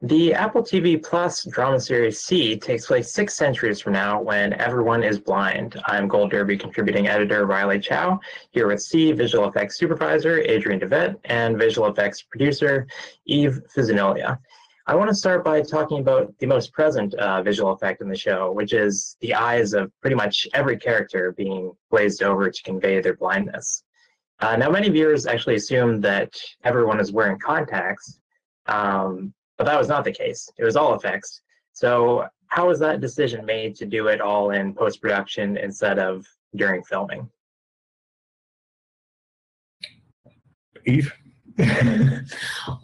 The Apple TV Plus drama series C takes place 6 centuries from now when everyone is blind. I'm Gold Derby contributing editor Riley Chow, here with C visual effects supervisor Adrian and visual effects producer Eve Fizzinoglia. I want to start by talking about the most present visual effect in the show, which is the eyes of pretty much every character being glazed over to convey their blindness. Now, many viewers actually assume that everyone is wearing contacts, but that was not the case. It was all effects. So how was that decision made to do it all in post-production instead of during filming? Eve?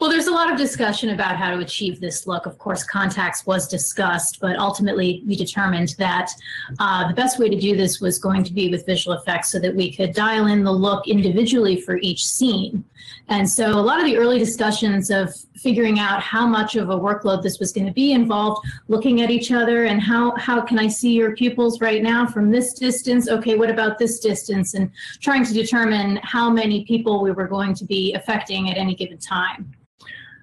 Well, there's a lot of discussion about how to achieve this look. Of course, contacts was discussed, but ultimately we determined that the best way to do this was going to be with visual effects so that we could dial in the look individually for each scene. And so a lot of the early discussions of figuring out how much of a workload this was going to be involved looking at each other and how can I see your pupils right now from this distance? Okay, what about this distance? And trying to determine how many people we were going to be affecting at any given time.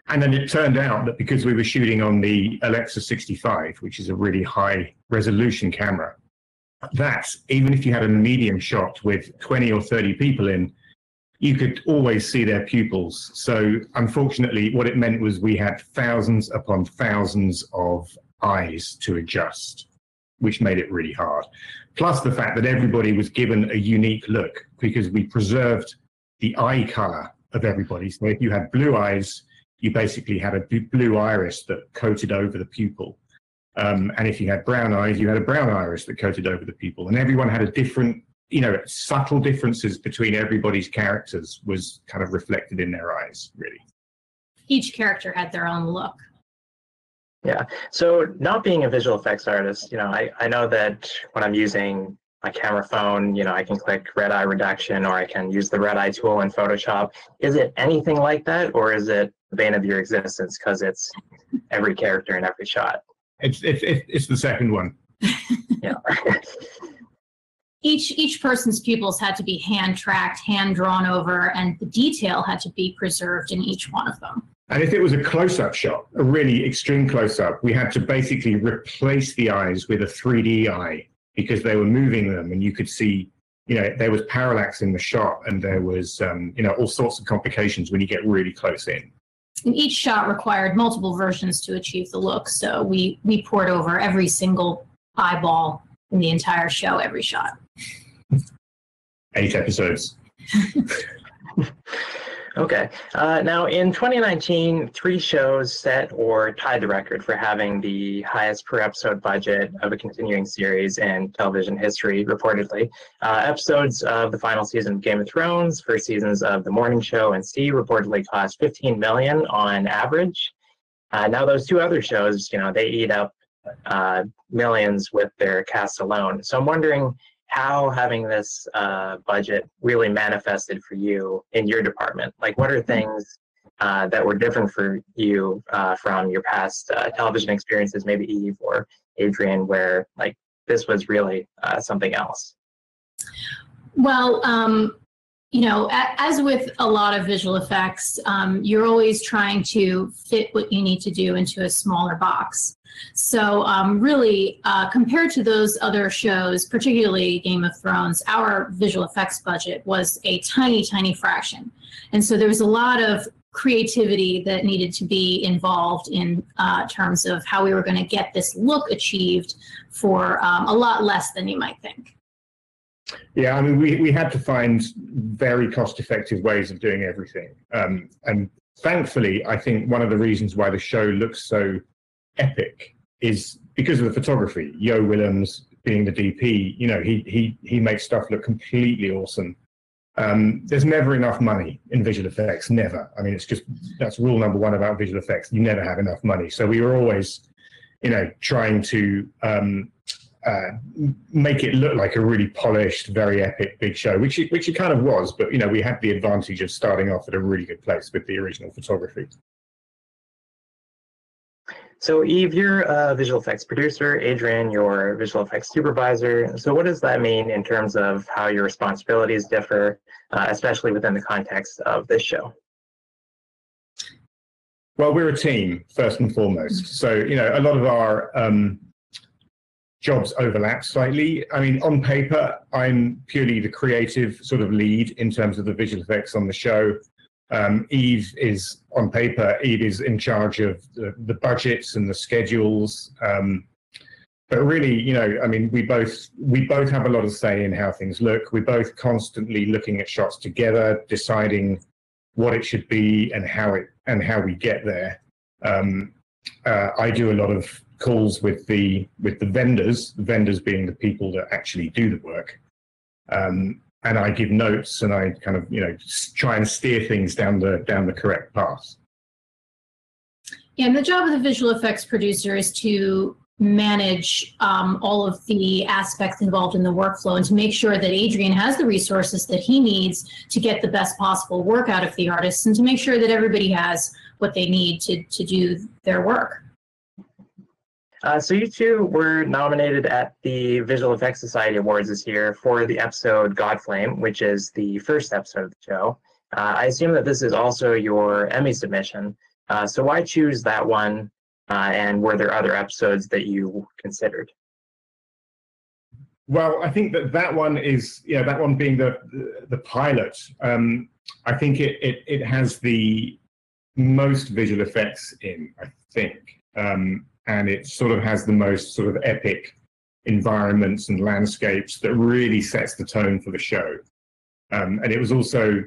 And then it turned out that because we were shooting on the Alexa 65, which is a really high resolution camera, that even if you had a medium shot with 20 or 30 people in, you could always see their pupils. So unfortunately, what it meant was we had thousands upon thousands of eyes to adjust, which made it really hard. Plus the fact that everybody was given a unique look because we preserved the eye color of everybody. So if you had blue eyes, you basically had a blue iris that coated over the pupil. And if you had brown eyes, you had a brown iris that coated over the pupil. And everyone had a different, subtle differences between everybody's characters was kind of reflected in their eyes, really. Each character had their own look. Yeah. So not being a visual effects artist, I know that when I'm using my camera phone, I can click red eye reduction or I can use the red eye tool in Photoshop. Is it anything like that, or is it the bane of your existence because it's every character in every shot? It's the second one. Yeah. Each person's pupils had to be hand tracked, hand drawn over, and the detail had to be preserved in each one of them. And if it was a close-up shot, a really extreme close-up, we had to basically replace the eyes with a 3D eye because they were moving them, and you could see, there was parallax in the shot, and there was, all sorts of complications when you get really close in. And each shot required multiple versions to achieve the look, so we poured over every single eyeball in the entire show, every shot. 8 episodes. Okay. Now, in 2019, 3 shows set or tied the record for having the highest per episode budget of a continuing series in television history, reportedly. Episodes of the final season of Game of Thrones, first seasons of The Morning Show and C reportedly cost $15 million on average. Now, those 2 other shows, they eat up millions with their cast alone. So I'm wondering how having this budget really manifested for you in your department. Like, what are things that were different for you from your past television experiences, maybe Eve or Adrian, where like this was really something else? Well, as with a lot of visual effects, you're always trying to fit what you need to do into a smaller box. So really, compared to those other shows, particularly Game of Thrones, our visual effects budget was a tiny, tiny fraction. And so there was a lot of creativity that needed to be involved in terms of how we were going to get this look achieved for a lot less than you might think. Yeah, I mean, we had to find very cost-effective ways of doing everything. And thankfully, I think one of the reasons why the show looks so epic is because of the photography. Yo Willems being the DP, he makes stuff look completely awesome. There's never enough money in visual effects, never. I mean, that's rule number 1 about visual effects. You never have enough money. So we were always, trying to make it look like a really polished, very epic big show, which it kind of was. But, we had the advantage of starting off at a really good place with the original photography. So Eve, you're a visual effects producer. Adrian, you're a visual effects supervisor. So what does that mean in terms of how your responsibilities differ, especially within the context of this show? Well, we're a team, first and foremost. So, a lot of our jobs overlap slightly. I mean, on paper, I'm purely the creative sort of lead in terms of the visual effects on the show. Eve is, on paper, Eve is in charge of the budgets and the schedules. But really, I mean, we both have a lot of say in how things look. We're both constantly looking at shots together, deciding what it should be and how we get there. I do a lot of calls with the vendors being the people that actually do the work. And I give notes and I kind of, try and steer things down the correct path. Yeah, and the job of the visual effects producer is to manage all of the aspects involved in the workflow and to make sure that Adrian has the resources that he needs to get the best possible work out of the artists and to make sure that everybody has what they need to do their work. So you two were nominated at the Visual Effects Society Awards this year for the episode Godflame, which is the first episode of the show. I assume that this is also your Emmy submission. So why choose that one? And were there other episodes that you considered? Well, I think that one is, that one being the pilot. I think it has the most visual effects in, I think. And it sort of has the most sort of epic environments and landscapes that really sets the tone for the show. And it was also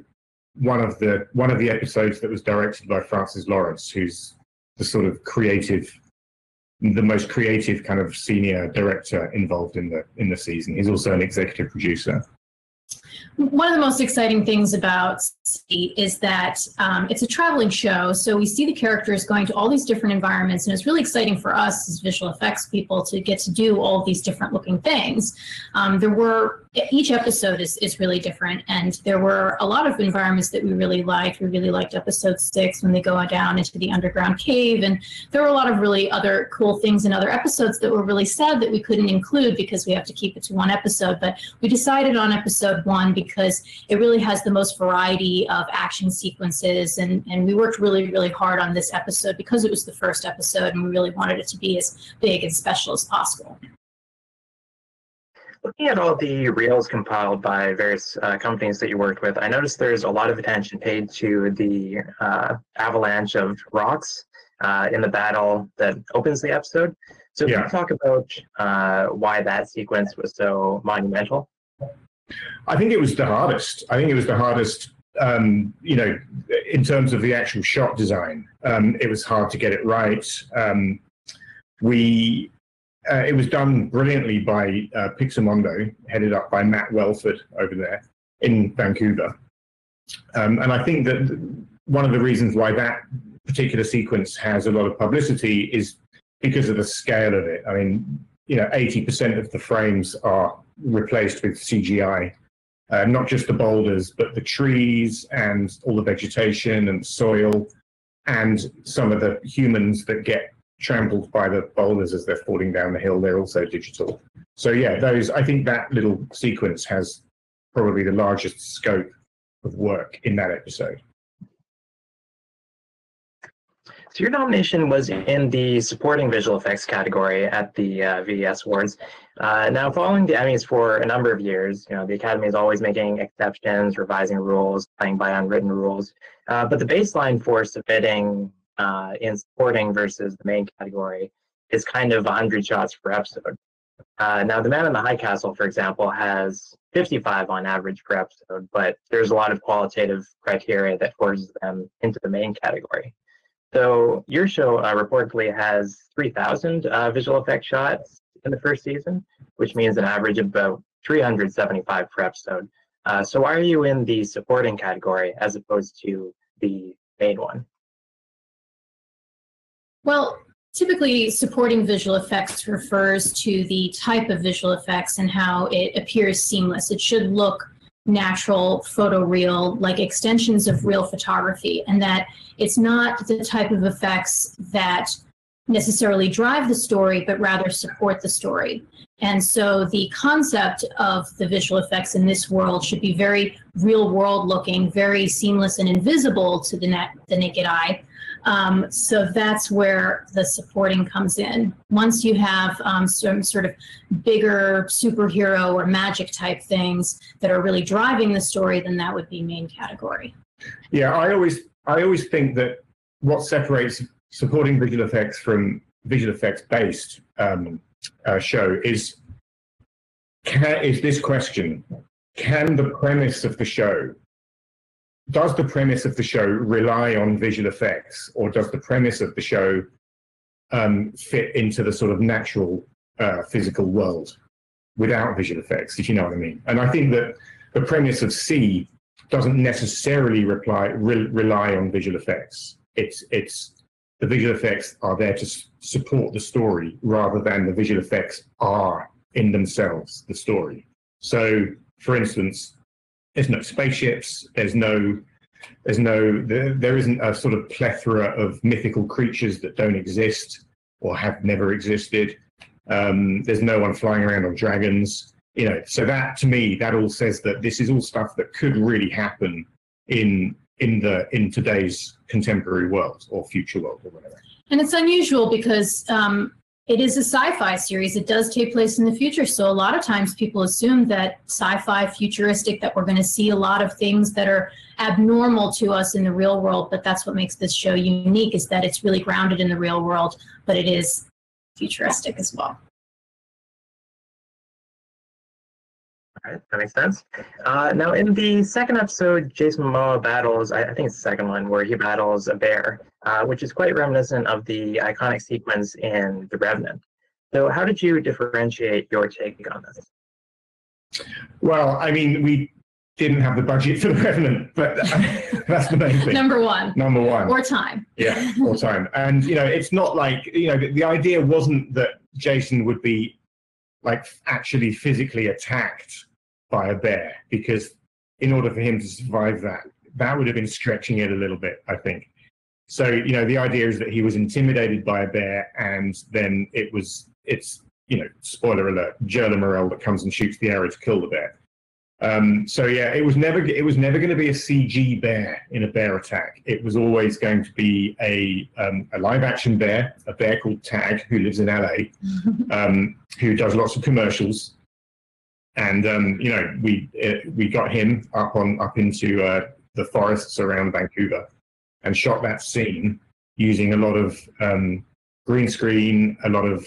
one of the episodes that was directed by Francis Lawrence, who's the sort of the most creative kind of senior director involved in the season. He's also an executive producer. One of the most exciting things about Seat is that it's a traveling show, so we see the characters going to all these different environments, and it's really exciting for us as visual effects people to get to do all these different looking things. Each episode is really different, and there were a lot of environments that we really liked. We really liked episode 6 when they go down into the underground cave, and there were a lot of really other cool things in other episodes that were really sad that we couldn't include because we have to keep it to one episode. But we decided on episode 1 because it really has the most variety of action sequences, and we worked really, really hard on this episode because it was the first episode, and we really wanted it to be as big and special as possible. Looking at all the reels compiled by various companies that you worked with, I noticed there's a lot of attention paid to the avalanche of rocks in the battle that opens the episode. So can you talk about why that sequence was so monumental? I think it was the hardest. In terms of the actual shot design. It was hard to get it right. It was done brilliantly by Pixamondo, headed up by Matt Welford over there in Vancouver. And I think that one of the reasons why that particular sequence has a lot of publicity is because of the scale of it. I mean, 80% of the frames are replaced with CGI, not just the boulders, but the trees and all the vegetation and soil, and some of the humans that get trampled by the boulders as they're falling down the hill. They're also digital. So I think that little sequence has probably the largest scope of work in that episode. So your nomination was in the supporting visual effects category at the VES Awards. Now, following the Emmys for a number of years, the Academy is always making exceptions, revising rules, playing by unwritten rules. But the baseline for submitting in supporting versus the main category is kind of 100 shots per episode. Now, The Man in the High Castle, for example, has 55 on average per episode, but there's a lot of qualitative criteria that forces them into the main category. So your show reportedly has 3,000 visual effect shots in the first season, which means an average of about 375 per episode. So why are you in the supporting category as opposed to the main one? Well, typically supporting visual effects refers to the type of visual effects and how it appears seamless. It should look natural, photoreal, like extensions of real photography, and that it's not the type of effects that necessarily drive the story, but rather support the story. And so the concept of the visual effects in this world should be very real world looking, very seamless and invisible to the naked eye. So that's where the supporting comes in. Once you have some sort of bigger superhero or magic type things that are really driving the story, then that would be main category. Yeah, I always think that what separates supporting visual effects from visual effects based show is this question: can the premise of the show, does the premise of the show rely on visual effects, or does the premise of the show fit into the sort of natural physical world without visual effects, if you know what I mean? And I think that the premise of C doesn't necessarily rely on visual effects. It's the visual effects are there to support the story rather than the visual effects are in themselves the story. So, for instance, there's no spaceships. There isn't a sort of plethora of mythical creatures that don't exist or have never existed. There's no one flying around on dragons. You know, so that to me, that all says that this is all stuff that could really happen in today's contemporary world or future world or whatever. And it's unusual because it is a sci-fi series. It does take place in the future. So a lot of times people assume that sci-fi, futuristic, that we're going to see a lot of things that are abnormal to us in the real world. But that's what makes this show unique, is that it's really grounded in the real world, but it is futuristic as well. All right, that makes sense. Now, in the second episode, Jason Momoa battles, I think it's the second one, where he battles a bear, which is quite reminiscent of the iconic sequence in The Revenant. So how did you differentiate your take on this? Well, I mean, we didn't have the budget for The Revenant, but that's the main thing. Number one. Or time. Yeah, or time. And, you know, it's not like, you know, the idea wasn't that Jason would be, like, actually physically attacked by a bear, because in order for him to survive that would have been stretching it a little bit, I think. So, you know, the idea is that he was intimidated by a bear, and then it's, you know, spoiler alert, Jerla Morel that comes and shoots the arrow to kill the bear. So yeah, it was never going to be a CG bear in a bear attack. It was always going to be a live action bear, a bear called Tag, who lives in LA, who does lots of commercials. And you know, we got him up into the forests around Vancouver and shot that scene using a lot of green screen, a lot of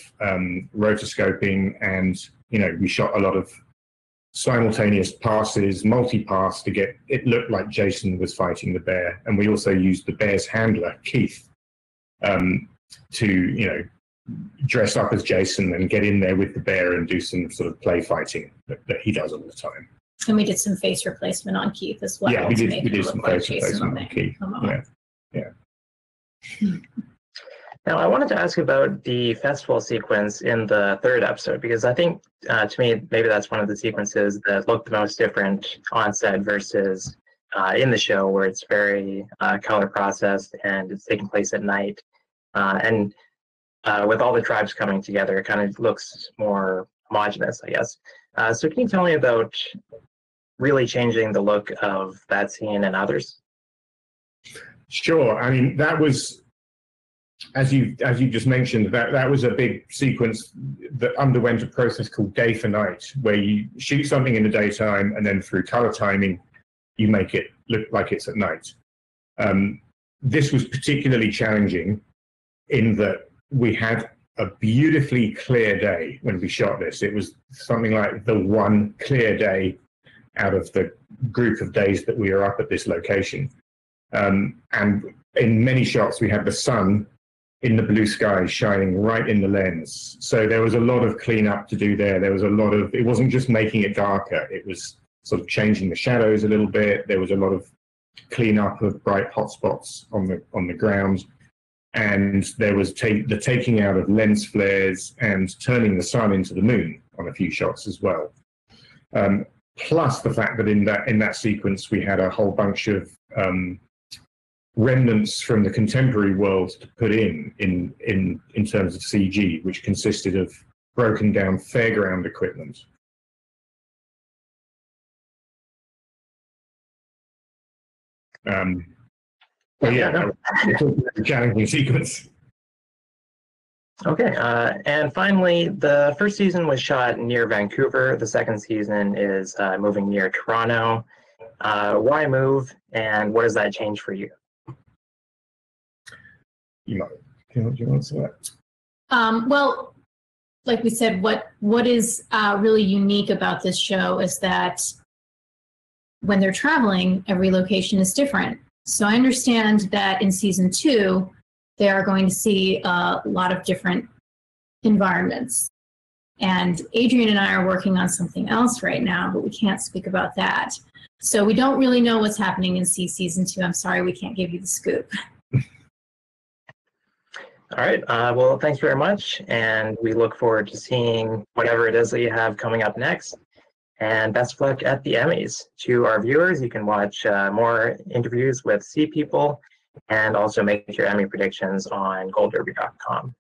rotoscoping, and you know, we shot a lot of simultaneous passes, multi-pass, to get it looked like Jason was fighting the bear. And we also used the bear's handler, Keith, to, you know, dress up as Jason and get in there with the bear and do some sort of play fighting that he does all the time. And we did some face replacement on Keith as well. Yeah, we did some face replacement on Keith. Yeah. Now, I wanted to ask about the festival sequence in the third episode, because I think, to me, maybe that's one of the sequences that looked the most different on set versus in the show, where it's very color processed and it's taking place at night. And with all the tribes coming together, it kind of looks more homogenous, I guess. So can you tell me about really changing the look of that scene and others? Sure. I mean, that was, as you just mentioned, that was a big sequence that underwent a process called day for night, where you shoot something in the daytime and then through color timing, you make it look like it's at night. This was particularly challenging in that we had a beautifully clear day when we shot this. It was something like the one clear day out of the group of days that we were up at this location. And in many shots, we had the sun in the blue sky shining right in the lens. So there was a lot of cleanup to do there. There was a lot of, it wasn't just making it darker, it was sort of changing the shadows a little bit. There was a lot of cleanup of bright hot spots on the ground. And there was the taking out of lens flares and turning the sun into the moon on a few shots as well. Plus the fact that in that sequence we had a whole bunch of remnants from the contemporary world to put in terms of CG, which consisted of broken down fairground equipment. But yeah, it's a challenging sequence. Okay, and finally, the first season was shot near Vancouver. The second season is moving near Toronto. Why move, and what does that change for you? Do you answer that? Well, like we said, what is really unique about this show is that when they're traveling, every location is different. So I understand that in season 2, they are going to see a lot of different environments. And Adrian and I are working on something else right now, but we can't speak about that. So we don't really know what's happening in season 2. I'm sorry, we can't give you the scoop. All right, well, thanks very much. And we look forward to seeing whatever it is that you have coming up next. And best of luck at the Emmys. To our viewers, you can watch more interviews with Sea People and also make your Emmy predictions on goldderby.com.